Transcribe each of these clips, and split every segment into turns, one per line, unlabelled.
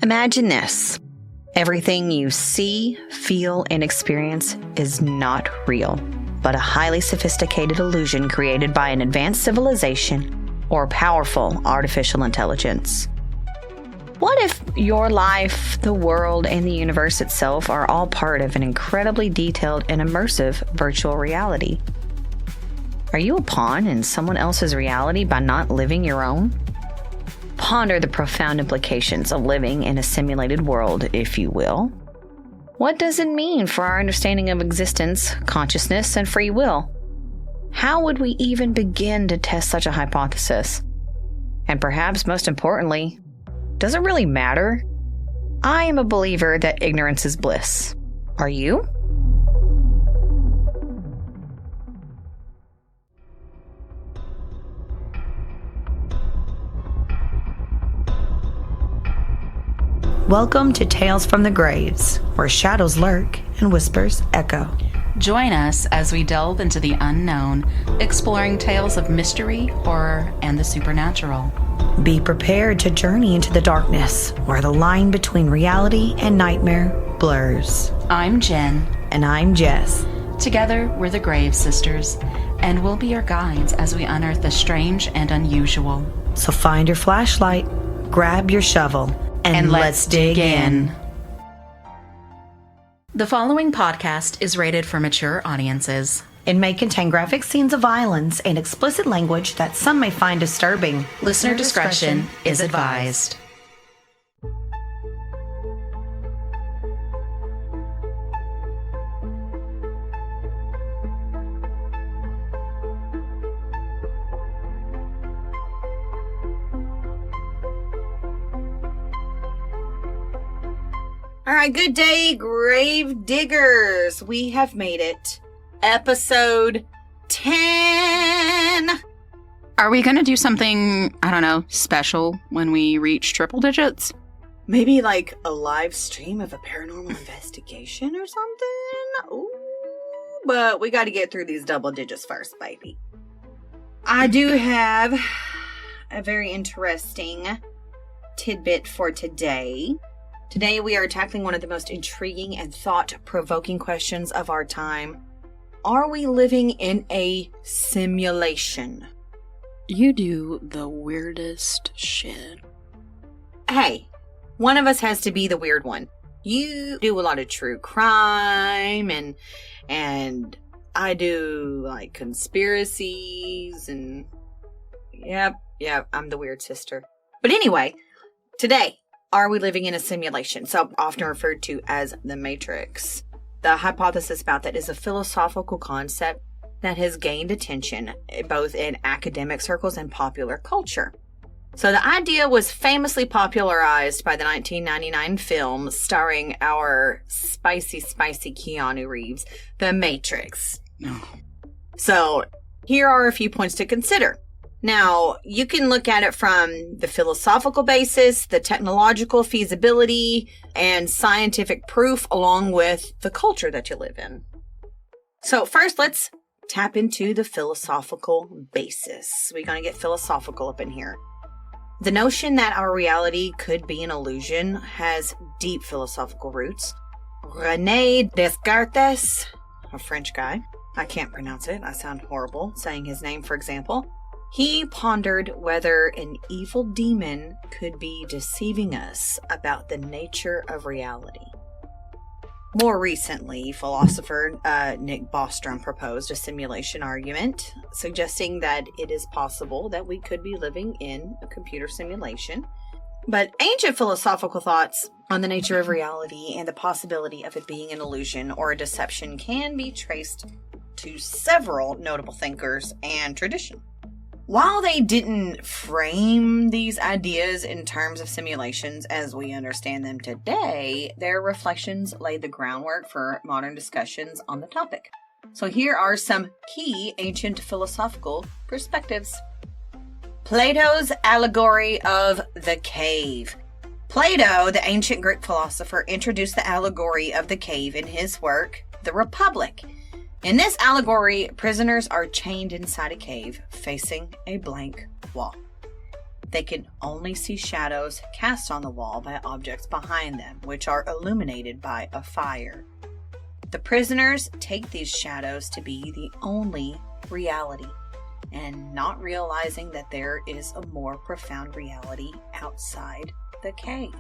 Imagine this. Everything you see, feel, and experience is not real, but a highly sophisticated illusion created by an advanced civilization or powerful artificial intelligence. What if your life, the world, and the universe itself are all part of an incredibly detailed and immersive virtual reality? Are you a pawn in someone else's reality by not living your own? Ponder the profound implications of living in a simulated world, if you will. What does it mean for our understanding of existence, consciousness, and free will? How would we even begin to test such a hypothesis? And perhaps most importantly, does it really matter? I am a believer that ignorance is bliss. Are you?
Welcome to Tales from the Graves, where shadows lurk and whispers echo.
Join us as we delve into the unknown, exploring tales of mystery, horror, and the supernatural.
Be prepared to journey into the darkness, where the line between reality and nightmare blurs.
I'm Jen.
And I'm Jess.
Together, we're the Grave Sisters, and we'll be your guides as we unearth the strange and unusual.
So find your flashlight, grab your shovel, and let's dig in.
The following podcast is rated for mature audiences.
It may contain graphic scenes of violence and explicit language that some may find disturbing.
Listener discretion is advised.
All right, good day, grave diggers. We have made it. Episode 10.
Are we going to do something, special when we reach triple digits?
Maybe like a live stream of a paranormal investigation or something? Ooh, but we got to get through these double digits first, baby. I do have a very interesting tidbit for today. Today we are tackling one of the most intriguing and thought-provoking questions of our time. Are we living in a simulation?
You do the weirdest shit.
Hey, one of us has to be the weird one. You do a lot of true crime and I do like conspiracies and yep, I'm the weird sister. But anyway, today, are we living in a simulation? So often referred to as the Matrix. The hypothesis about that is a philosophical concept that has gained attention both in academic circles and popular culture. So the idea was famously popularized by the 1999 film starring our spicy Keanu Reeves, The Matrix.
No.
So here are a few points to consider. Now, you can look at it from the philosophical basis, the technological feasibility, and scientific proof, along with the culture that you live in. So first, let's tap into the philosophical basis. We're going to get philosophical up in here. The notion that our reality could be an illusion has deep philosophical roots. René Descartes, a French guy, I can't pronounce it, I sound horrible saying his name, for example. He pondered whether an evil demon could be deceiving us about the nature of reality. More recently, philosopher Nick Bostrom proposed a simulation argument, suggesting that it is possible that we could be living in a computer simulation. But ancient philosophical thoughts on the nature of reality and the possibility of it being an illusion or a deception can be traced to several notable thinkers and tradition. While they didn't frame these ideas in terms of simulations as we understand them today, their reflections laid the groundwork for modern discussions on the topic. So here are some key ancient philosophical perspectives. Plato's allegory of the cave. Plato, the ancient Greek philosopher, introduced the allegory of the cave in his work, The Republic. In this allegory, prisoners are chained inside a cave, facing a blank wall. They can only see shadows cast on the wall by objects behind them, which are illuminated by a fire. The prisoners take these shadows to be the only reality, and not realizing that there is a more profound reality outside the cave.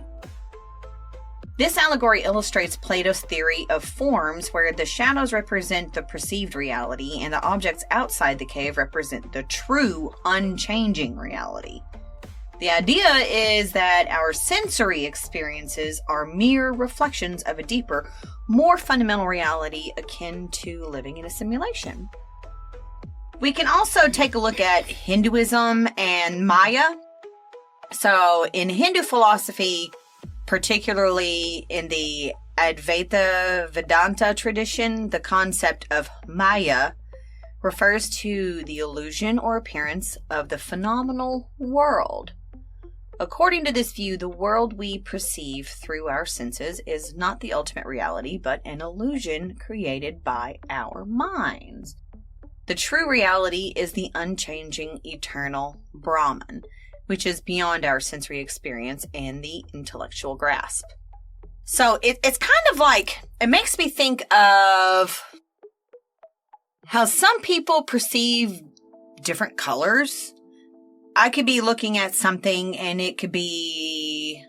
This allegory illustrates Plato's theory of forms, where the shadows represent the perceived reality and the objects outside the cave represent the true, unchanging reality. The idea is that our sensory experiences are mere reflections of a deeper, more fundamental reality akin to living in a simulation. We can also take a look at Hinduism and Maya. So in Hindu philosophy, particularly in the Advaita Vedanta tradition, the concept of Maya refers to the illusion or appearance of the phenomenal world. According to this view, the world we perceive through our senses is not the ultimate reality, but an illusion created by our minds. The true reality is the unchanging, eternal Brahman, which is beyond our sensory experience and the intellectual grasp. So it's kind of like, it makes me think of how some people perceive different colors. I could be looking at something and it could be,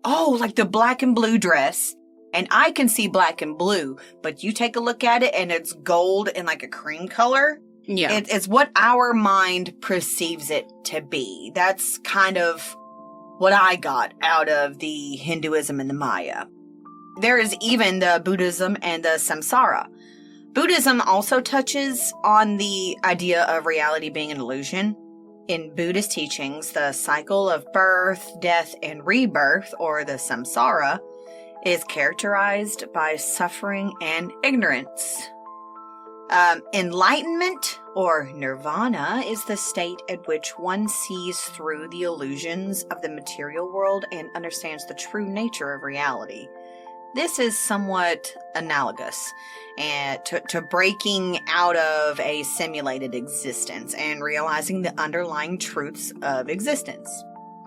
like the black and blue dress. And I can see black and blue, but you take a look at it and it's gold and like a cream color.
Yeah.
It's what our mind perceives it to be. That's kind of what I got out of the Hinduism and the Maya. There is even the Buddhism and the samsara. Buddhism also touches on the idea of reality being an illusion. In Buddhist teachings, the cycle of birth, death, and rebirth, or the samsara, is characterized by suffering and ignorance. Enlightenment, or nirvana, is the state at which one sees through the illusions of the material world and understands the true nature of reality. This is somewhat analogous to breaking out of a simulated existence and realizing the underlying truths of existence.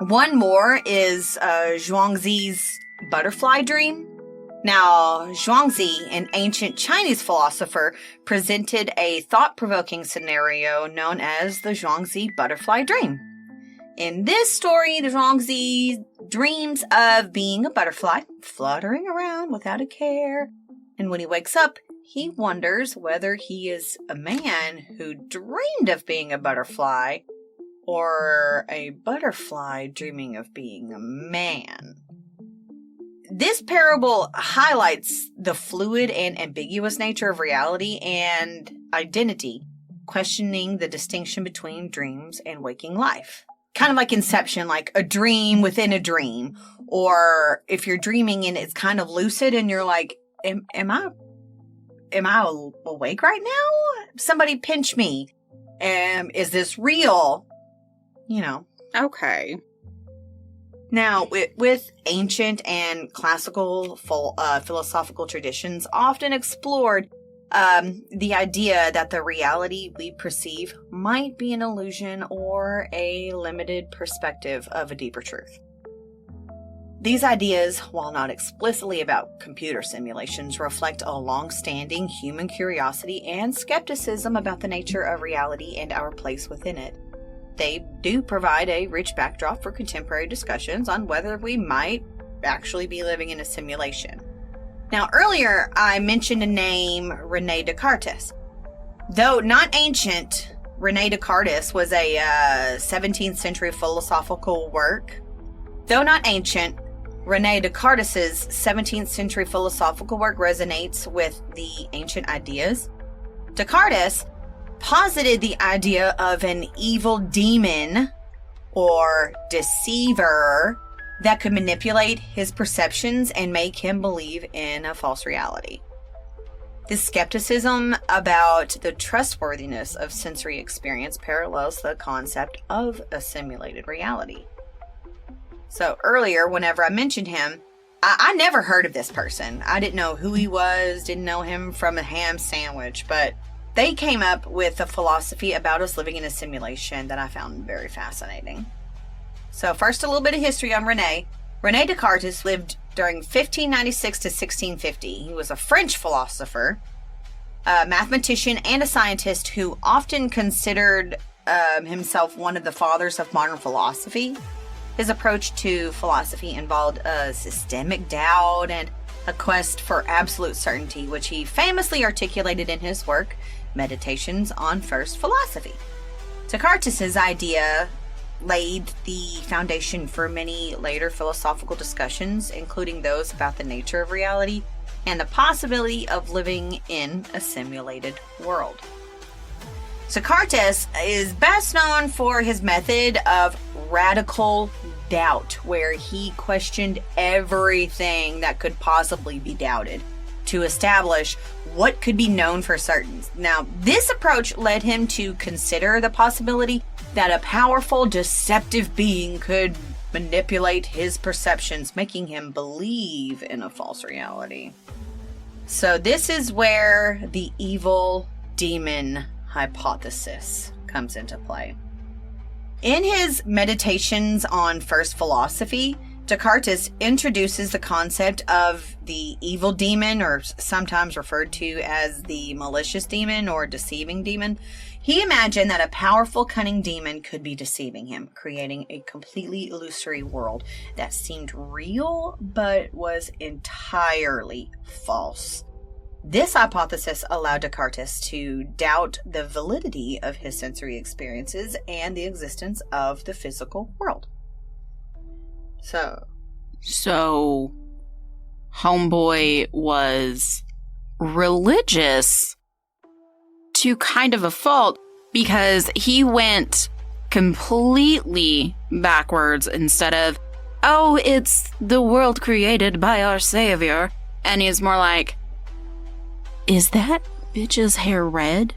One more is Zhuangzi's butterfly dream. Now, Zhuangzi, an ancient Chinese philosopher, presented a thought-provoking scenario known as the Zhuangzi butterfly dream. In this story, the Zhuangzi dreams of being a butterfly, fluttering around without a care, and when he wakes up, he wonders whether he is a man who dreamed of being a butterfly, or a butterfly dreaming of being a man. This parable highlights the fluid and ambiguous nature of reality and identity, questioning the distinction between dreams and waking life. Kind of like Inception, like a dream within a dream. Or if you're dreaming and it's kind of lucid and you're like, am I awake right now? Somebody pinch me. Is this real? You know.
Okay.
Now, with ancient and classical philosophical traditions often explored the idea that the reality we perceive might be an illusion or a limited perspective of a deeper truth. These ideas, while not explicitly about computer simulations, reflect a long-standing human curiosity and skepticism about the nature of reality and our place within it. They do provide a rich backdrop for contemporary discussions on whether we might actually be living in a simulation. Now, earlier I mentioned a name, René Descartes. Though not ancient, René Descartes was a 17th century philosophical work. Though not ancient, René Descartes' 17th century philosophical work resonates with the ancient ideas. Descartes posited the idea of an evil demon or deceiver that could manipulate his perceptions and make him believe in a false reality. This skepticism about the trustworthiness of sensory experience parallels the concept of a simulated reality. So earlier, whenever I mentioned him, I never heard of this person. I didn't know who he was, didn't know him from a ham sandwich, but they came up with a philosophy about us living in a simulation that I found very fascinating. So first, a little bit of history on Rene. Rene Descartes lived during 1596 to 1650. He was a French philosopher, a mathematician, and a scientist who often considered himself one of the fathers of modern philosophy. His approach to philosophy involved a systemic doubt and a quest for absolute certainty, which he famously articulated in his work, Meditations on First Philosophy. Descartes' idea laid the foundation for many later philosophical discussions, including those about the nature of reality and the possibility of living in a simulated world. Descartes is best known for his method of radical doubt, where he questioned everything that could possibly be doubted to establish what could be known for certain. Now, this approach led him to consider the possibility that a powerful, deceptive being could manipulate his perceptions, making him believe in a false reality. So this is where the evil demon hypothesis comes into play. In his Meditations on First Philosophy, Descartes introduces the concept of the evil demon, or sometimes referred to as the malicious demon or deceiving demon. He imagined that a powerful, cunning demon could be deceiving him, creating a completely illusory world that seemed real but was entirely false. This hypothesis allowed Descartes to doubt the validity of his sensory experiences and the existence of the physical world. So,
homeboy was religious to kind of a fault, because he went completely backwards. Instead of, oh, it's the world created by our savior, and he's more like, is that bitch's hair red?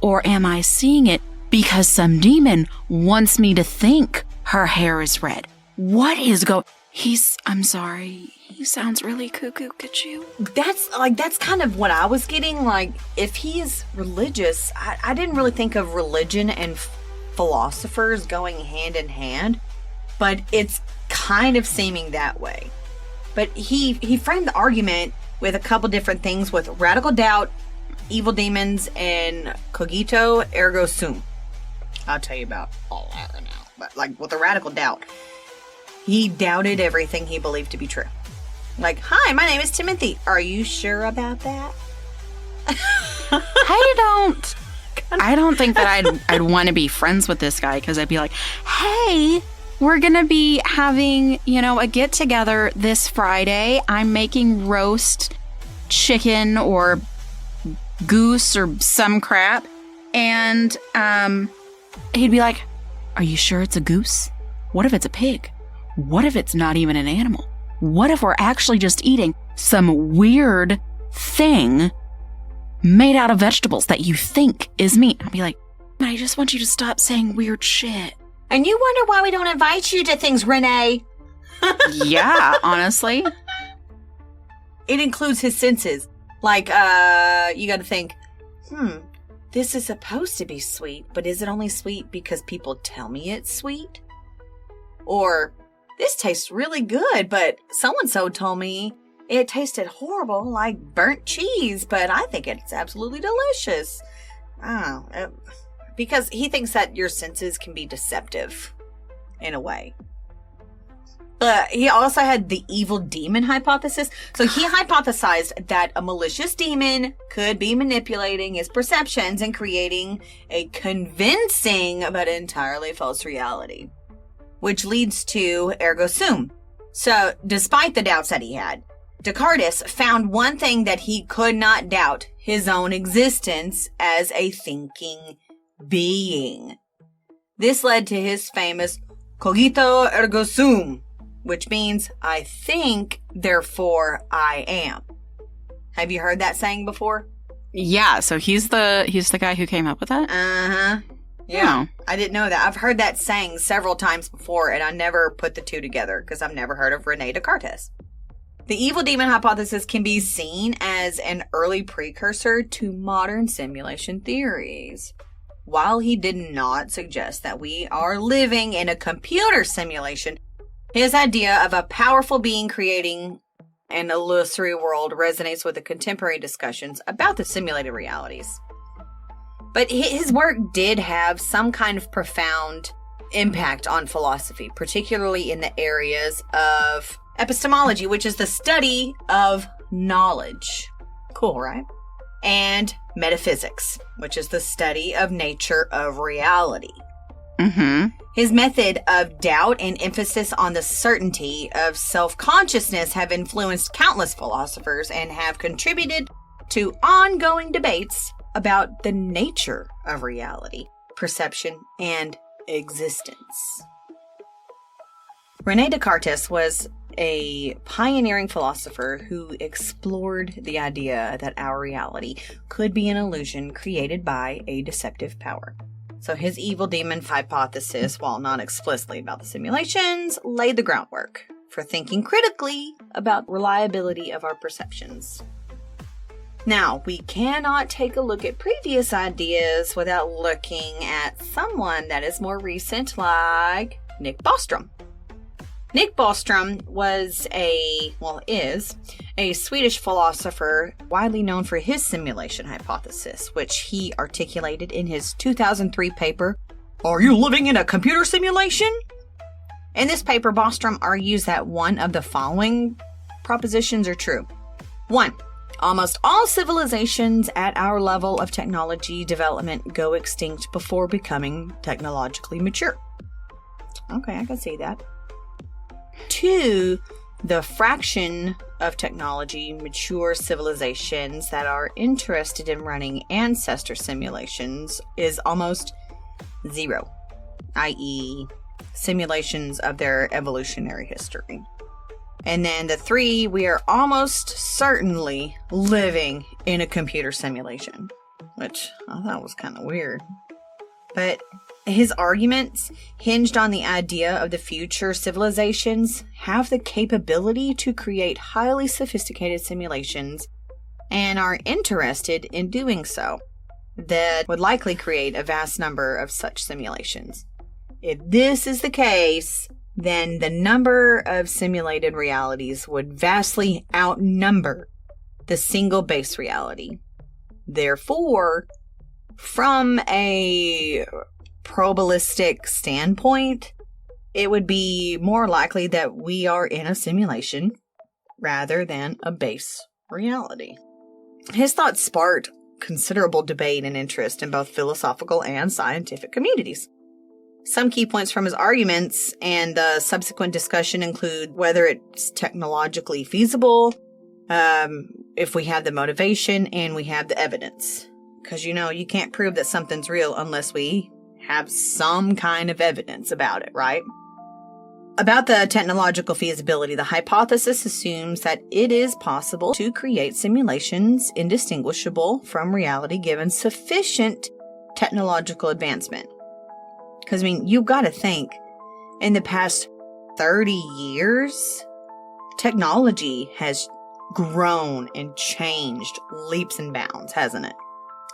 Or am I seeing it because some demon wants me to think her hair is red? What is I'm sorry, he sounds really cuckoo, could you?
That's kind of what I was getting. Like, if he is religious, I didn't really think of religion and philosophers going hand in hand, but it's kind of seeming that way. But he framed the argument with a couple different things, with radical doubt, evil demons, and cogito ergo sum. I'll tell you about all that right now. But like with the radical doubt, he doubted everything he believed to be true. Like, hi, my name is Timothy. Are you sure about that?
I don't think that I'd want to be friends with this guy, because I'd be like, hey, we're going to be having, a get together this Friday. I'm making roast chicken or goose or some crap. And he'd be like, are you sure it's a goose? What if it's a pig? What if it's not even an animal? What if we're actually just eating some weird thing made out of vegetables that you think is meat? I'd be like, I just want you to stop saying weird shit.
And you wonder why we don't invite you to things, Renee.
Yeah, honestly.
It includes his senses. Like, you gotta think, this is supposed to be sweet, but is it only sweet because people tell me it's sweet? Or, this tastes really good, but so-and-so told me it tasted horrible, like burnt cheese, but I think it's absolutely delicious. Because he thinks that your senses can be deceptive, in a way. But he also had the evil demon hypothesis. So he hypothesized that a malicious demon could be manipulating his perceptions and creating a convincing but entirely false reality, which leads to ergo sum. So despite the doubts that he had, Descartes found one thing that he could not doubt: his own existence as a thinking being. This led to his famous cogito ergo sum, which means I think, therefore I am. Have you heard that saying before?
Yeah, so he's the guy who came up with that?
Uh-huh. Yeah, I didn't know that. I've heard that saying several times before, and I never put the two together because I've never heard of Rene Descartes. The evil demon hypothesis can be seen as an early precursor to modern simulation theories. while he did not suggest that we are living in a computer simulation, his idea of a powerful being creating an illusory world resonates with the contemporary discussions about the simulated realities. But his work did have some kind of profound impact on philosophy, particularly in the areas of epistemology, which is the study of knowledge. Cool, right? And metaphysics, which is the study of nature of reality.
Mm-hmm.
His method of doubt and emphasis on the certainty of self-consciousness have influenced countless philosophers and have contributed to ongoing debates about the nature of reality, perception, and existence. René Descartes was a pioneering philosopher who explored the idea that our reality could be an illusion created by a deceptive power. So his evil demon hypothesis, while not explicitly about the simulations, laid the groundwork for thinking critically about reliability of our perceptions. Now, we cannot take a look at previous ideas without looking at someone that is more recent, like Nick Bostrom. Nick Bostrom is a Swedish philosopher widely known for his simulation hypothesis, which he articulated in his 2003 paper, Are You Living in a Computer Simulation? In this paper, Bostrom argues that one of the following propositions are true. 1. Almost all civilizations at our level of technology development go extinct before becoming technologically mature. Okay, I can see that. 2, the fraction of technology mature civilizations that are interested in running ancestor simulations is almost 0, i.e., simulations of their evolutionary history. And then the 3, we are almost certainly living in a computer simulation, which I thought was kind of weird. But his arguments hinged on the idea of the future civilizations have the capability to create highly sophisticated simulations and are interested in doing so, that would likely create a vast number of such simulations. If this is the case, then the number of simulated realities would vastly outnumber the single base reality. Therefore, from a probabilistic standpoint, it would be more likely that we are in a simulation rather than a base reality. His thoughts sparked considerable debate and interest in both philosophical and scientific communities. Some key points from his arguments and the subsequent discussion include whether it's technologically feasible, if we have the motivation, and we have the evidence. Because, you can't prove that something's real unless we have some kind of evidence about it, right? About the technological feasibility, the hypothesis assumes that it is possible to create simulations indistinguishable from reality given sufficient technological advancement. Because, you've got to think, in the past 30 years, technology has grown and changed leaps and bounds, hasn't it?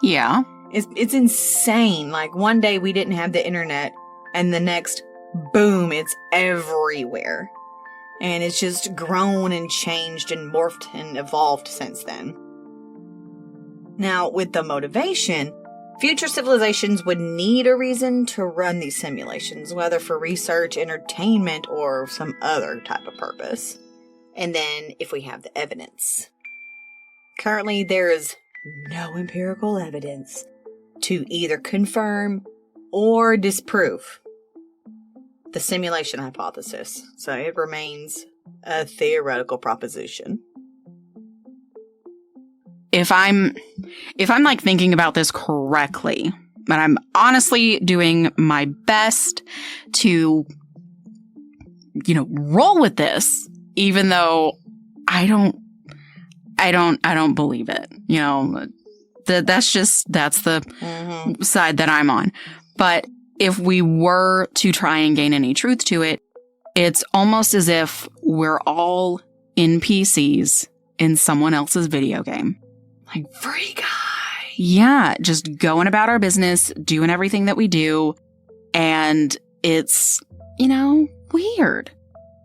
Yeah.
It's insane. Like, one day we didn't have the internet, and the next, boom, it's everywhere. And it's just grown and changed and morphed and evolved since then. Now, with the motivation, future civilizations would need a reason to run these simulations, whether for research, entertainment, or some other type of purpose. And then, if we have the evidence. Currently, there is no empirical evidence to either confirm or disprove the simulation hypothesis. So it remains a theoretical proposition.
If I'm like thinking about this correctly, but I'm honestly doing my best to, roll with this, even though I don't believe it. That's the side that I'm on. But if we were to try and gain any truth to it, it's almost as if we're all NPCs in someone else's video game. Like, free guy. Yeah, just going about our business, doing everything that we do. And it's, weird.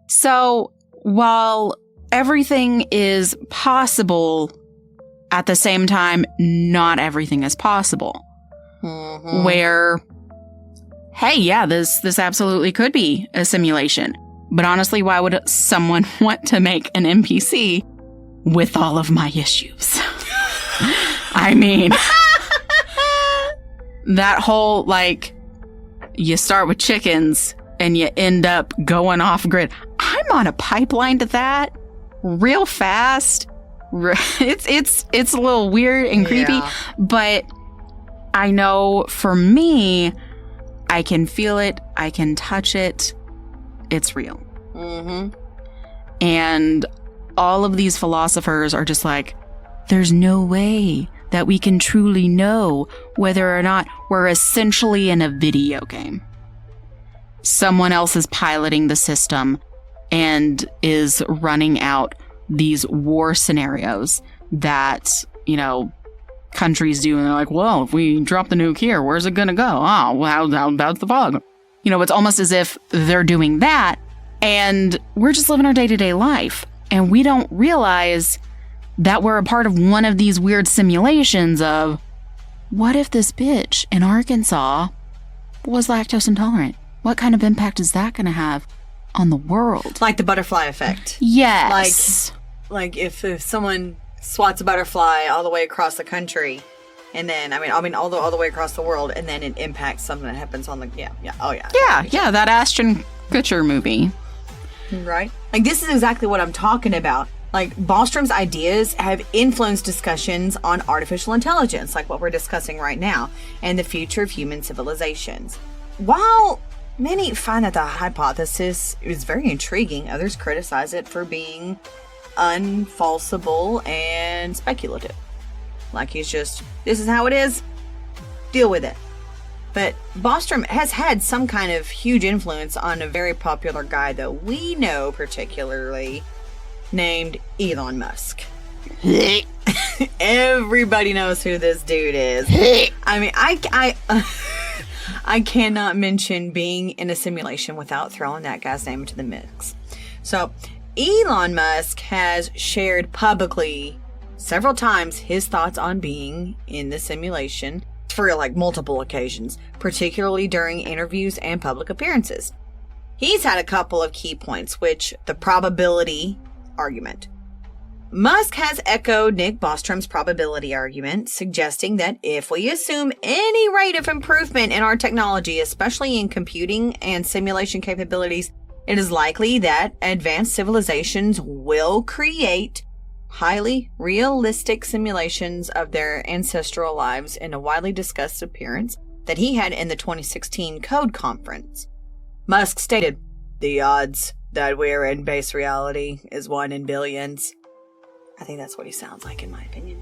So while everything is possible, at the same time, not everything is possible.
Mm-hmm.
Where, hey, yeah, this absolutely could be a simulation. But honestly, why would someone want to make an NPC with all of my issues? I mean, that whole, you start with chickens and you end up going off grid. I'm on a pipeline to that real fast. It's a little weird and creepy, but I know for me, I can feel it. I can touch it. It's real.
Mm-hmm.
And all of these philosophers are just like, there's no way that we can truly know whether or not we're essentially in a video game. Someone else is piloting the system and is running out these war scenarios that, countries do. And they're like, well, if we drop the nuke here, where's it going to go? Oh, well, how about the fog? It's almost as if they're doing that and we're just living our day-to-day life. And we don't realize that we're a part of one of these weird simulations of, what if this bitch in Arkansas was lactose intolerant? What kind of impact is that going to have on the world?
Like the butterfly effect.
Yes.
Like if someone swats a butterfly all the way across the country, and then, all the way across the world, and then it impacts something that happens on the,
Yeah, that Ashton Kutcher movie.
Right? This is exactly what I'm talking about. Ballstrom's ideas have influenced discussions on artificial intelligence, like what we're discussing right now, and the future of human civilizations. While many find that the hypothesis is very intriguing, others criticize it for being unfalsible and speculative. He's just, this is how it is, deal with it. But Ballstrom has had some kind of huge influence on a very popular guy that we know particularly, named Elon Musk. Everybody knows who this dude is. I cannot mention being in a simulation without throwing that guy's name into the mix. So, Elon Musk has shared publicly several times his thoughts on being in the simulation for multiple occasions, particularly during interviews and public appearances. He's had a couple of key points, which the probability argument. Musk has echoed Nick Bostrom's probability argument, suggesting that if we assume any rate of improvement in our technology, especially in computing and simulation capabilities, it is likely that advanced civilizations will create highly realistic simulations of their ancestral lives in a widely discussed appearance that he had in the 2016 Code Conference. Musk stated, "The odds that we're in base reality is 1 in billions." I think that's what he sounds like, in my opinion.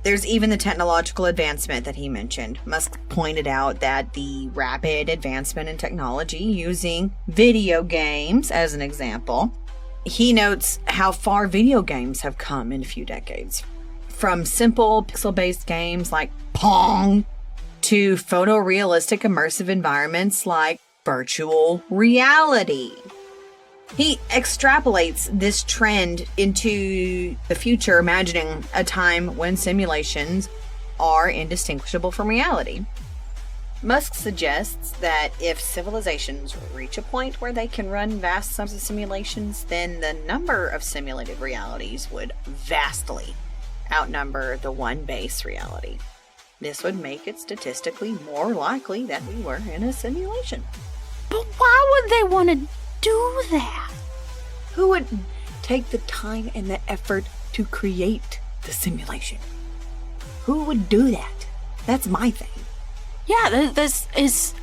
There's even the technological advancement that he mentioned. Musk pointed out that the rapid advancement in technology using video games as an example. He notes how far video games have come in a few decades. From simple pixel-based games like Pong to photorealistic immersive environments like virtual reality. He extrapolates this trend into the future, imagining a time when simulations are indistinguishable from reality. Musk suggests that if civilizations reach a point where they can run vast sums of simulations, then the number of simulated realities would vastly outnumber the one base reality. This would make it statistically more likely that we were in a simulation.
But why would they want to do that?
Who would take the time and the effort to create the simulation? Who would do that? That's my thing.
Yeah, this is...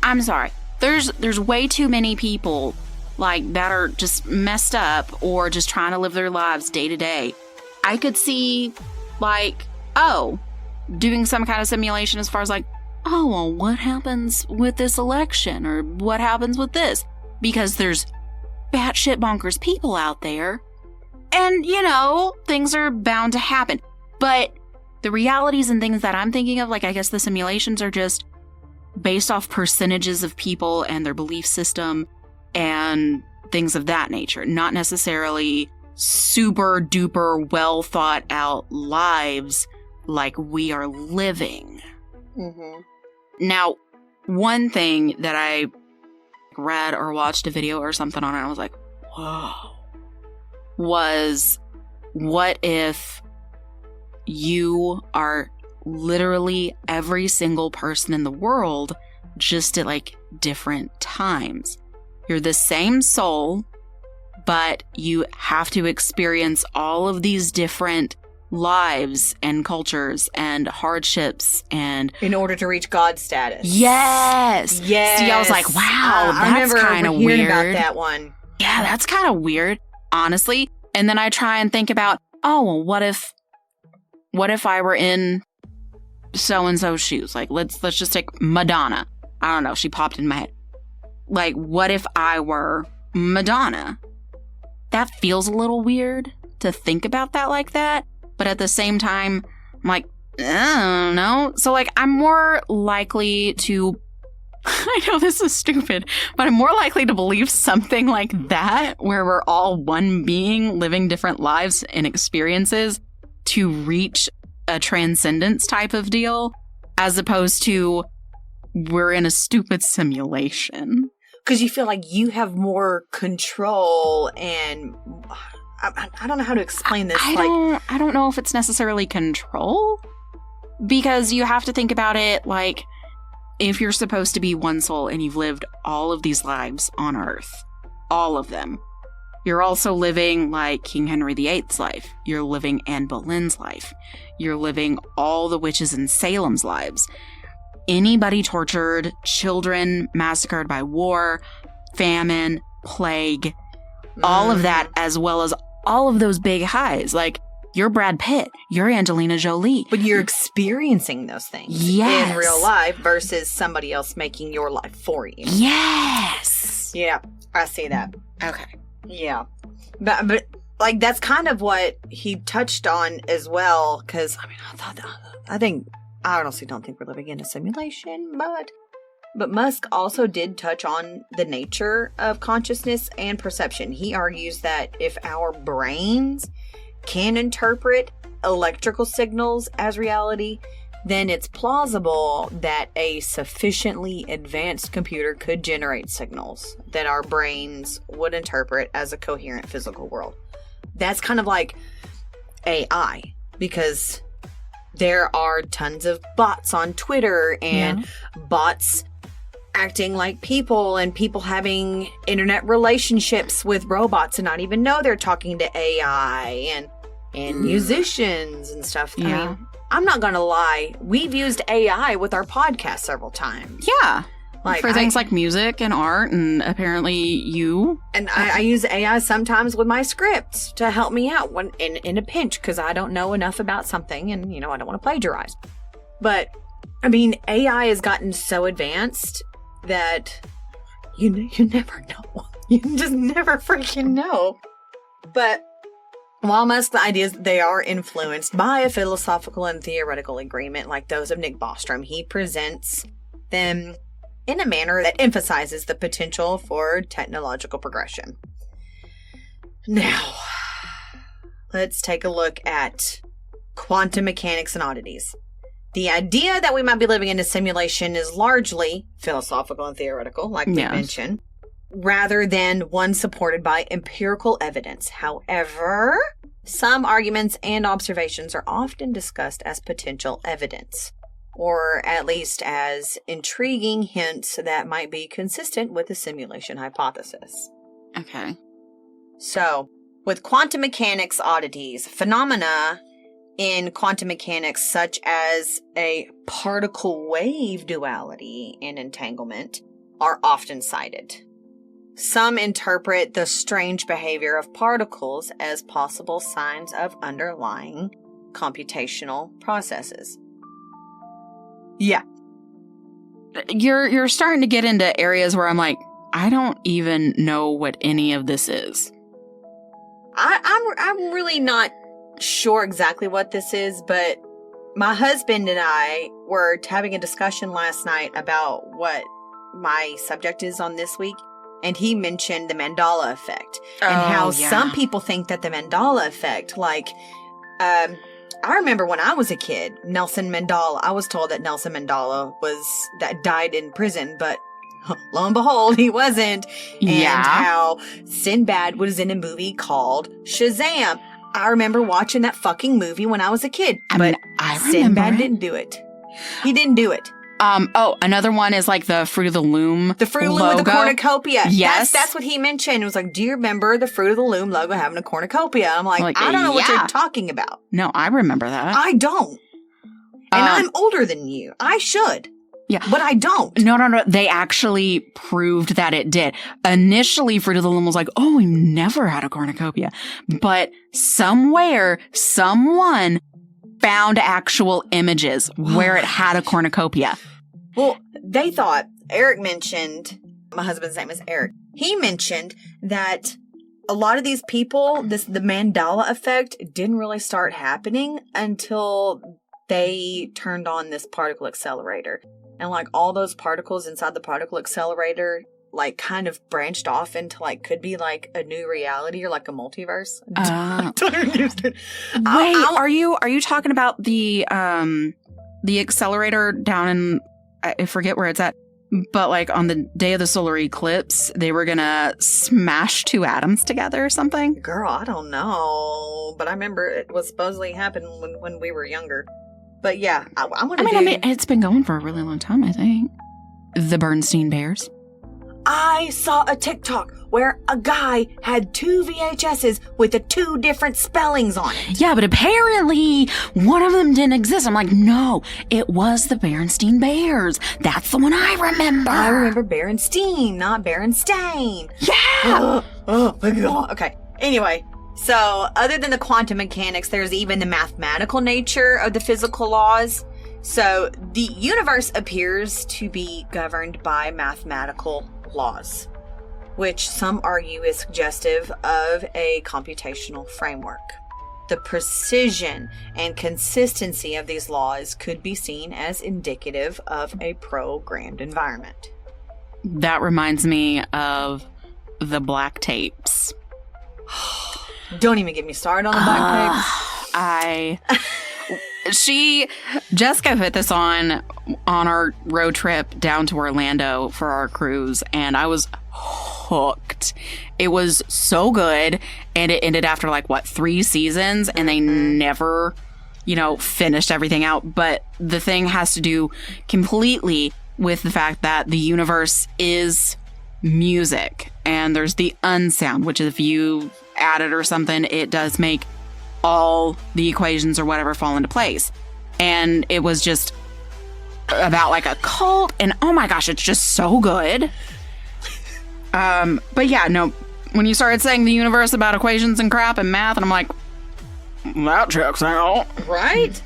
I'm sorry. There's way too many people that are just messed up or just trying to live their lives day to day. I could see doing some kind of simulation as far as oh, well, what happens with this election or what happens with this? Because there's batshit bonkers people out there and, things are bound to happen. But the realities and things that I'm thinking of, like, I guess the simulations are just based off percentages of people and their belief system and things of that nature, not necessarily super duper well thought out lives like we are living.
Mm-hmm.
Now, one thing that I read or watched a video or something on, and I was like, whoa, was what if you are literally every single person in the world just at like different times? You're the same soul, but you have to experience all of these different lives and cultures and hardships and
in order to reach God status.
Yes. See, I was like, wow, that's kind of weird.
About that one.
Yeah, that's kind of weird, honestly. And then I try and think about, oh, well, what if I were in so-and-so's shoes? Like, let's just take Madonna. I don't know. She popped in my head. Like, what if I were Madonna? That feels a little weird to think about that like that. But at the same time, I'm like, I don't know. So, like, I'm more likely to, I know this is stupid, but I'm more likely to believe something like that, where we're all one being living different lives and experiences to reach a transcendence type of deal, as opposed to we're in a stupid simulation.
Because you feel like you have more control, and I don't know how to explain this.
I don't know if it's necessarily control, because you have to think about it like, if you're supposed to be one soul and you've lived all of these lives on Earth, all of them, you're also living like King Henry VIII's life. You're living Anne Boleyn's life. You're living all the witches in Salem's lives. Anybody tortured, children massacred by war, famine, plague, all of that, as well as all of those big highs. Like, you're Brad Pitt, you're Angelina Jolie.
But you're experiencing those things in real life versus somebody else making your life for you.
Yes.
Yeah, I see that.
Okay.
Yeah. But like, that's kind of what he touched on as well, because, I mean, I honestly don't think we're living in a simulation, but Musk also did touch on the nature of consciousness and perception. He argues that if our brains can interpret electrical signals as reality, then it's plausible that a sufficiently advanced computer could generate signals that our brains would interpret as a coherent physical world. That's kind of like AI, because there are tons of bots on Twitter and bots acting like people, and people having internet relationships with robots and not even know they're talking to AI, and musicians and stuff.
Yeah.
I mean, I'm not going to lie. We've used AI with our podcast several times.
Yeah. Like, for things like music and art, and apparently you.
And I use AI sometimes with my scripts to help me out when in a pinch, because I don't know enough about something, and, I don't want to plagiarize. But, I mean, AI has gotten so advanced that you never know. You just never freaking know. But while Musk's ideas, they are influenced by a philosophical and theoretical agreement like those of Nick Bostrom, he presents them in a manner that emphasizes the potential for technological progression. Now, let's take a look at quantum mechanics and oddities. The idea that we might be living in a simulation is largely philosophical and theoretical, like we mentioned, rather than one supported by empirical evidence. However, some arguments and observations are often discussed as potential evidence, or at least as intriguing hints that might be consistent with the simulation hypothesis.
Okay.
So, with quantum mechanics oddities, phenomena in quantum mechanics such as a particle-wave duality and entanglement are often cited. Some interpret the strange behavior of particles as possible signs of underlying computational processes. Yeah.
You're starting to get into areas where I'm like, I don't even know what any of this is.
I'm really not sure exactly what this is, but My husband and I were having a discussion last night about what my subject is on this week. And he mentioned the Mandela effect and how some people think that the Mandela effect, I remember when I was a kid, Nelson Mandela, I was told that Nelson Mandela died in prison, but lo and behold, he wasn't. And how Sinbad was in a movie called Shazam. I remember watching that fucking movie when I was a kid, but Sinbad didn't do it. He didn't do it.
Another one is like the Fruit of the Loom.
The Fruit of the Loom with the cornucopia.
Yes.
That's what he mentioned. It was like, do you remember the Fruit of the Loom logo having a cornucopia? I'm like I don't know what you're talking about.
No, I remember that.
I don't. And I'm older than you. I should.
Yeah.
But I don't.
No. They actually proved that it did. Initially, Fruit of the Loom was like, oh, we never had a cornucopia. But somewhere, someone found actual images where it had a cornucopia.
Well, they thought, Eric mentioned, my husband's name is Eric, he mentioned that a lot of these people, the Mandela effect didn't really start happening until they turned on this particle accelerator. And like all those particles inside the particle accelerator, like kind of branched off into like, could be like a new reality or like a multiverse.
Are you talking about the accelerator down in, I forget where it's at, but like on the day of the solar eclipse, they were gonna smash two atoms together or something?
Girl, I don't know. But I remember it was supposedly happened when we were younger. But yeah, I mean,
it's been going for a really long time, I think. The Bernstein Bears.
I saw a TikTok where a guy had 2 VHSs with the 2 different spellings on it.
Yeah, but apparently one of them didn't exist. I'm like, no, it was the Bernstein Bears. That's the one I remember.
I remember Berenstein, not Berenstain.
Yeah!
Oh my God. Okay. Anyway, so other than the quantum mechanics, there's even the mathematical nature of the physical laws. So the universe appears to be governed by mathematical laws, which some argue is suggestive of a computational framework. The precision and consistency of these laws could be seen as indicative of a programmed environment.
That reminds me of the black tapes.
Don't even get me started on the black tapes.
Jessica put this on our road trip down to Orlando for our cruise, and I was hooked. It was so good, and it ended after 3 seasons, and they never, finished everything out. But the thing has to do completely with the fact that the universe is music, and there's the unsound, which if you add it or something, it does make all the equations or whatever fall into place. And it was just about a cult, and oh my gosh, it's just so good. But yeah, no, when you started saying the universe about equations and crap and math, and I'm like, that checks out.
Right?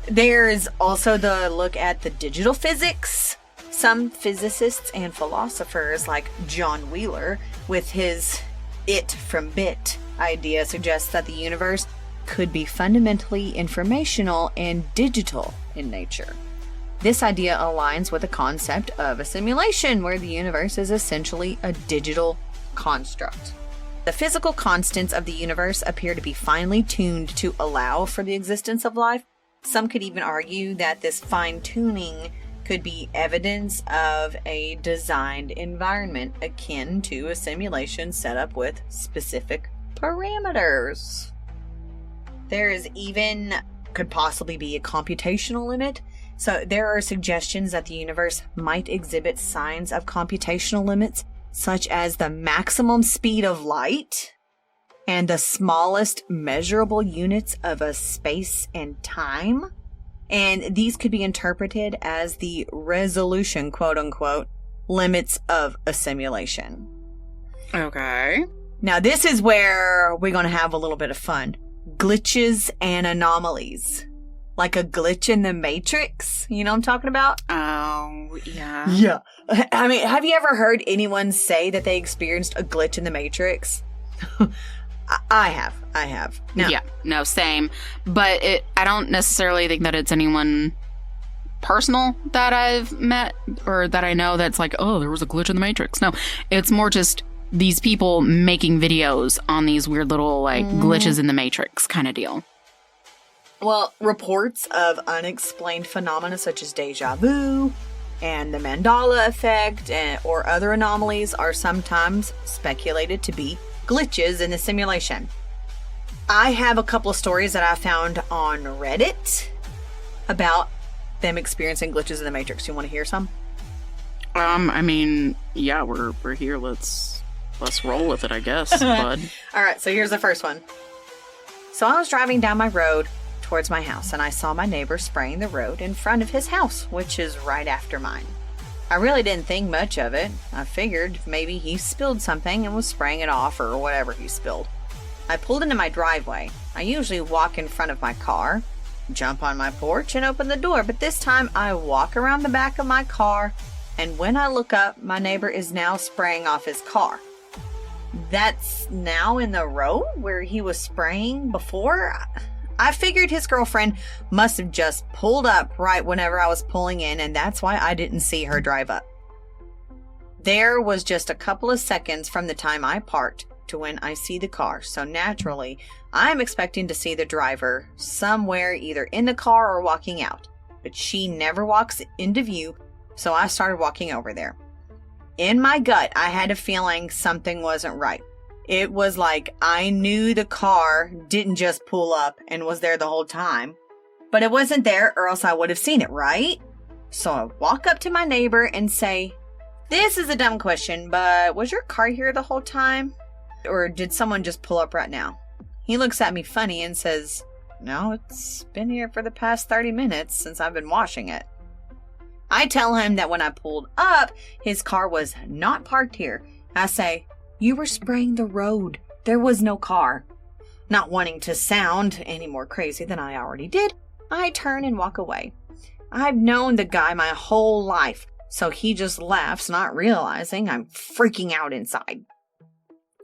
There's also the look at the digital physics. Some physicists and philosophers like John Wheeler, with his it from bit idea, suggests that the universe could be fundamentally informational and digital in nature. This idea aligns with the concept of a simulation where the universe is essentially a digital construct. The physical constants of the universe appear to be finely tuned to allow for the existence of life. Some could even argue that this fine-tuning could be evidence of a designed environment akin to a simulation set up with specific parameters. There is even, could possibly be a computational limit. So there are suggestions that the universe might exhibit signs of computational limits, such as the maximum speed of light and the smallest measurable units of a space and time. And these could be interpreted as the resolution, quote unquote, limits of a simulation.
Okay.
Now, this is where we're going to have a little bit of fun. Glitches and anomalies. Like a glitch in the Matrix. You know what I'm talking about?
Oh, yeah.
Yeah. I mean, have you ever heard anyone say that they experienced a glitch in the Matrix? I have. No.
Yeah, no, same. But I don't necessarily think that it's anyone personal that I've met or that I know that's like, oh, there was a glitch in the Matrix. No, it's more just these people making videos on these weird little like glitches in the Matrix kind of deal.
Well, reports of unexplained phenomena such as deja vu and the Mandela effect or other anomalies are sometimes speculated to be glitches in the simulation. I have a couple of stories that I found on Reddit about them experiencing glitches in the Matrix. You want to hear some?
I mean, yeah, we're here. Let's roll with it, I guess, bud.
All right, so here's the first one. So I was driving down my road towards my house, and I saw my neighbor spraying the road in front of his house, which is right after mine. I really didn't think much of it. I figured maybe he spilled something and was spraying it off or whatever he spilled. I pulled into my driveway. I usually walk in front of my car, jump on my porch, and open the door, but this time I walk around the back of my car, and when I look up, my neighbor is now spraying off his car. That's now in the road where he was spraying before? I figured his girlfriend must have just pulled up right whenever I was pulling in, and that's why I didn't see her drive up. There was just a couple of seconds from the time I parked to when I see the car, so naturally, I'm expecting to see the driver somewhere either in the car or walking out, but she never walks into view, so I started walking over there. In my gut, I had a feeling something wasn't right. It was like I knew the car didn't just pull up and was there the whole time. But it wasn't there or else I would have seen it, right? So I walk up to my neighbor and say, "This is a dumb question, but was your car here the whole time? Or did someone just pull up right now?" He looks at me funny and says, "No, it's been here for the past 30 minutes since I've been washing it." I tell him that when I pulled up, his car was not parked here. I say, "You were spraying the road. There was no car." Not wanting to sound any more crazy than I already did, I turn and walk away. I've known the guy my whole life, so he just laughs, not realizing I'm freaking out inside.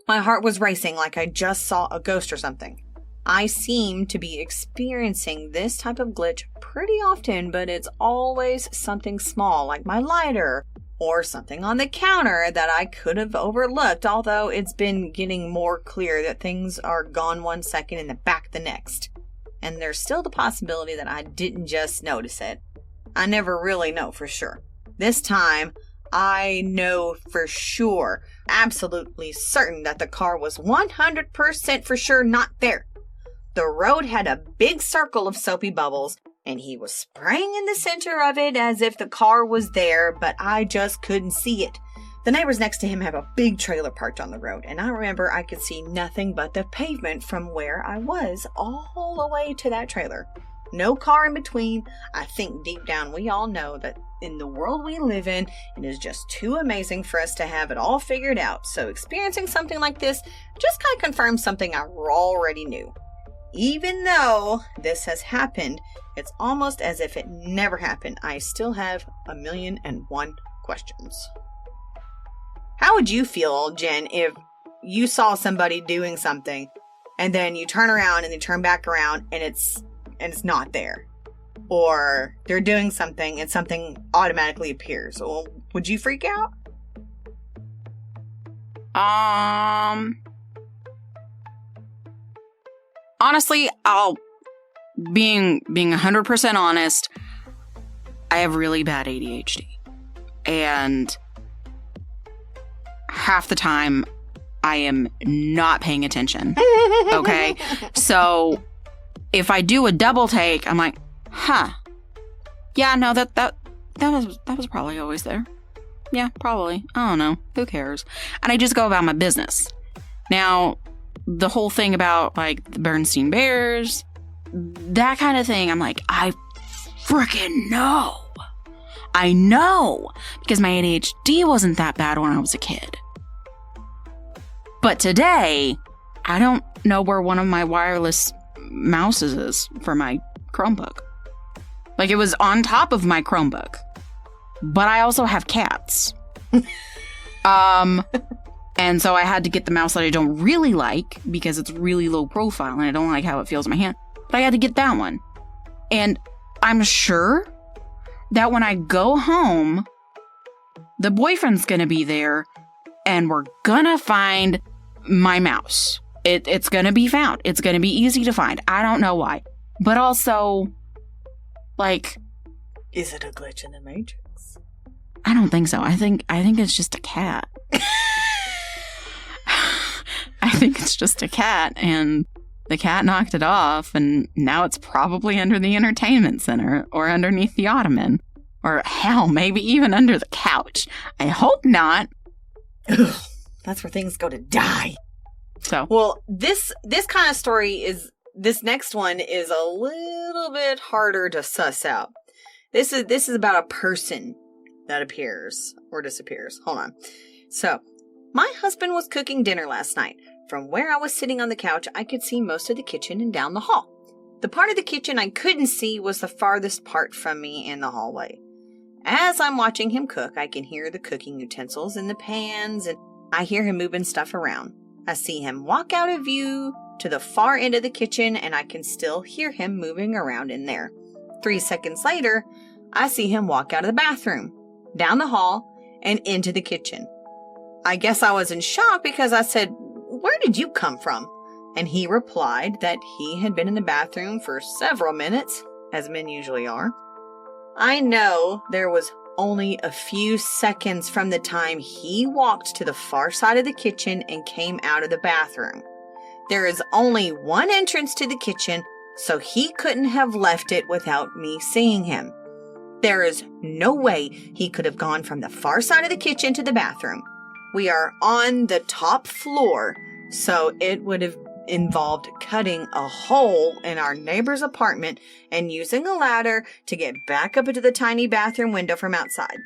My heart was racing like I just saw a ghost or something. I seem to be experiencing this type of glitch pretty often, but it's always something small like my lighter or something on the counter that I could have overlooked, although it's been getting more clear that things are gone 1 second and back the next. And there's still the possibility that I didn't just notice it. I never really know for sure. This time, I know for sure, absolutely certain that the car was 100% for sure not there. The road had a big circle of soapy bubbles, and he was spraying in the center of it as if the car was there, but I just couldn't see it. The neighbors next to him have a big trailer parked on the road, and I remember I could see nothing but the pavement from where I was all the way to that trailer. No car in between. I think deep down we all know that in the world we live in, it is just too amazing for us to have it all figured out, so experiencing something like this just kind of confirms something I already knew. Even though this has happened, it's almost as if it never happened. I still have 1,000,001 questions. How would you feel, Jen, if you saw somebody doing something and then you turn around and they turn back around and it's not there? Or they're doing something and something automatically appears. Well, would you freak out?
Honestly, being 100% honest, I have really bad ADHD. And half the time I am not paying attention. Okay? So if I do a double take, I'm like, huh. Yeah, no, that was probably always there. Yeah, probably. I don't know. Who cares? And I just go about my business. Now, the whole thing about like the Bernstein Bears, that kind of thing, I'm like, I freaking know. I know, because my ADHD wasn't that bad when I was a kid. But today, I don't know where one of my wireless mouses is for my Chromebook. Like, it was on top of my Chromebook. But I also have cats. And so I had to get the mouse that I don't really like because it's really low profile and I don't like how it feels in my hand. But I had to get that one. And I'm sure that when I go home, the boyfriend's going to be there and we're going to find my mouse. It's going to be found. It's going to be easy to find. I don't know why. But also, like...
Is it a glitch in the Matrix?
I don't think so. I think it's just a cat. I think it's just a cat, and the cat knocked it off, and now it's probably under the entertainment center, or underneath the ottoman, or hell, maybe even under the couch. I hope not.
Ugh, that's where things go to die.
So,
well, this kind of story is, this next one is a little bit harder to suss out. This is about a person that appears or disappears. Hold on. So, my husband was cooking dinner last night. From where I was sitting on the couch, I could see most of the kitchen and down the hall. The part of the kitchen I couldn't see was the farthest part from me in the hallway. As I'm watching him cook, I can hear the cooking utensils in the pans, and I hear him moving stuff around. I see him walk out of view to the far end of the kitchen, and I can still hear him moving around in there. 3 seconds later, I see him walk out of the bathroom, down the hall, and into the kitchen. I guess I was in shock because I said, "Where did you come from?" And he replied that he had been in the bathroom for several minutes, as men usually are. I know there was only a few seconds from the time he walked to the far side of the kitchen and came out of the bathroom. There is only one entrance to the kitchen, so he couldn't have left it without me seeing him. There is no way he could have gone from the far side of the kitchen to the bathroom. We are on the top floor, so it would have involved cutting a hole in our neighbor's apartment and using a ladder to get back up into the tiny bathroom window from outside.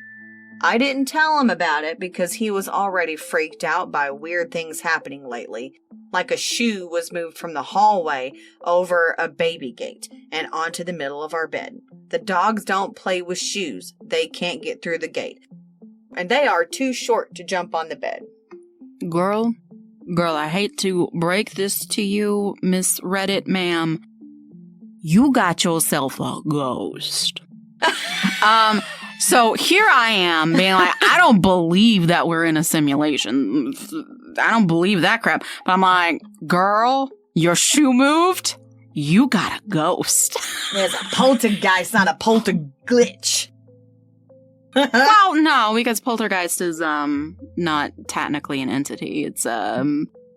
I didn't tell him about it because he was already freaked out by weird things happening lately, like a shoe was moved from the hallway over a baby gate and onto the middle of our bed. The dogs don't play with shoes. They can't get through the gate, and they are too short to jump on the bed.
Girl, I hate to break this to you, Miss Reddit ma'am. You got yourself a ghost. So here I am being like, I don't believe that we're in a simulation. I don't believe that crap. But I'm like, girl, your shoe moved. You got a ghost.
There's a poltergeist, not a polterglitch.
Well, no, because poltergeist is not technically an entity. It's a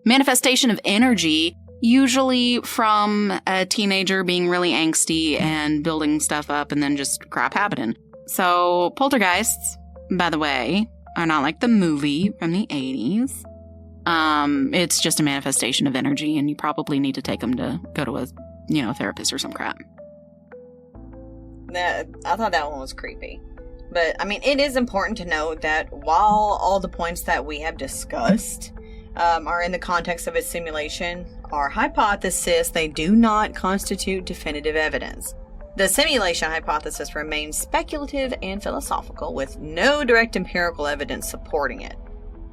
manifestation of energy, usually from a teenager being really angsty and building stuff up and then just crap happening. So poltergeists, by the way, are not like the movie from the 80s. It's just a manifestation of energy, and you probably need to take them to go to a, therapist or some crap.
I thought that one was creepy. But, I mean, it is important to note that while all the points that we have discussed are in the context of a simulation or hypothesis, they do not constitute definitive evidence. The simulation hypothesis remains speculative and philosophical, with no direct empirical evidence supporting it.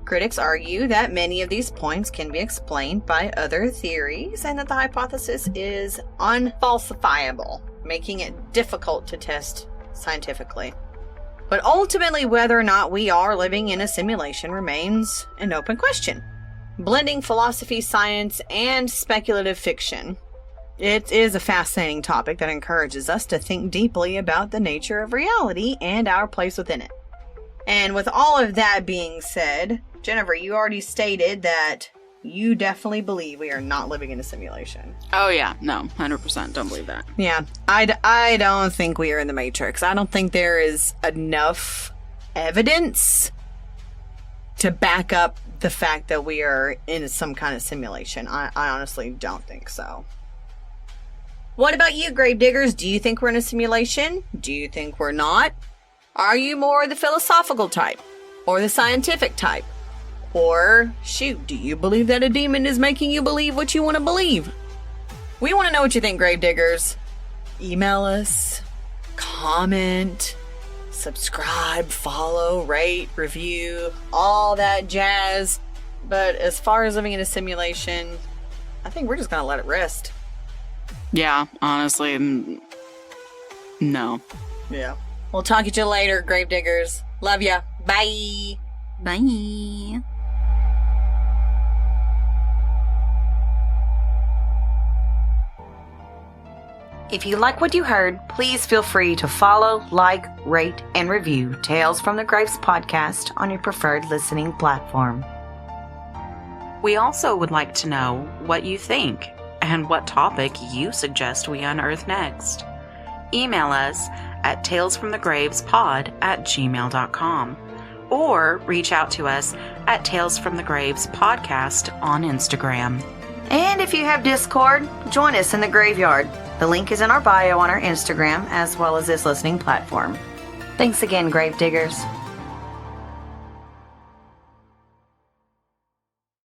Critics argue that many of these points can be explained by other theories and that the hypothesis is unfalsifiable, making it difficult to test scientifically. But ultimately, whether or not we are living in a simulation remains an open question. Blending philosophy, science, and speculative fiction, it is a fascinating topic that encourages us to think deeply about the nature of reality and our place within it. And with all of that being said, Jennifer, you already stated that you definitely believe we are not living in a simulation.
Oh, yeah. No, 100% don't believe that.
Yeah, I don't think we are in the Matrix. I don't think there is enough evidence to back up the fact that we are in some kind of simulation. I honestly don't think so. What about you, Gravediggers? Do you think we're in a simulation? Do you think we're not? Are you more the philosophical type? Or the scientific type? Or, shoot, do you believe that a demon is making you believe what you want to believe? We want to know what you think, Gravediggers. Email us, comment, subscribe, follow, rate, review, all that jazz. But as far as living in a simulation, I think we're just going to let it rest.
Yeah, honestly, no.
Yeah. We'll talk to you later, Gravediggers. Love ya. Bye.
Bye.
If you like what you heard, please feel free to follow, like, rate, and review Tales from the Graves podcast on your preferred listening platform. We also would like to know what you think and what topic you suggest we unearth next. Email us at talesfromthegravespod@gmail.com or reach out to us at Tales from the Graves podcast on Instagram. And if you have Discord, join us in the graveyard. The link is in our bio on our Instagram as well as this listening platform. Thanks again, Gravediggers.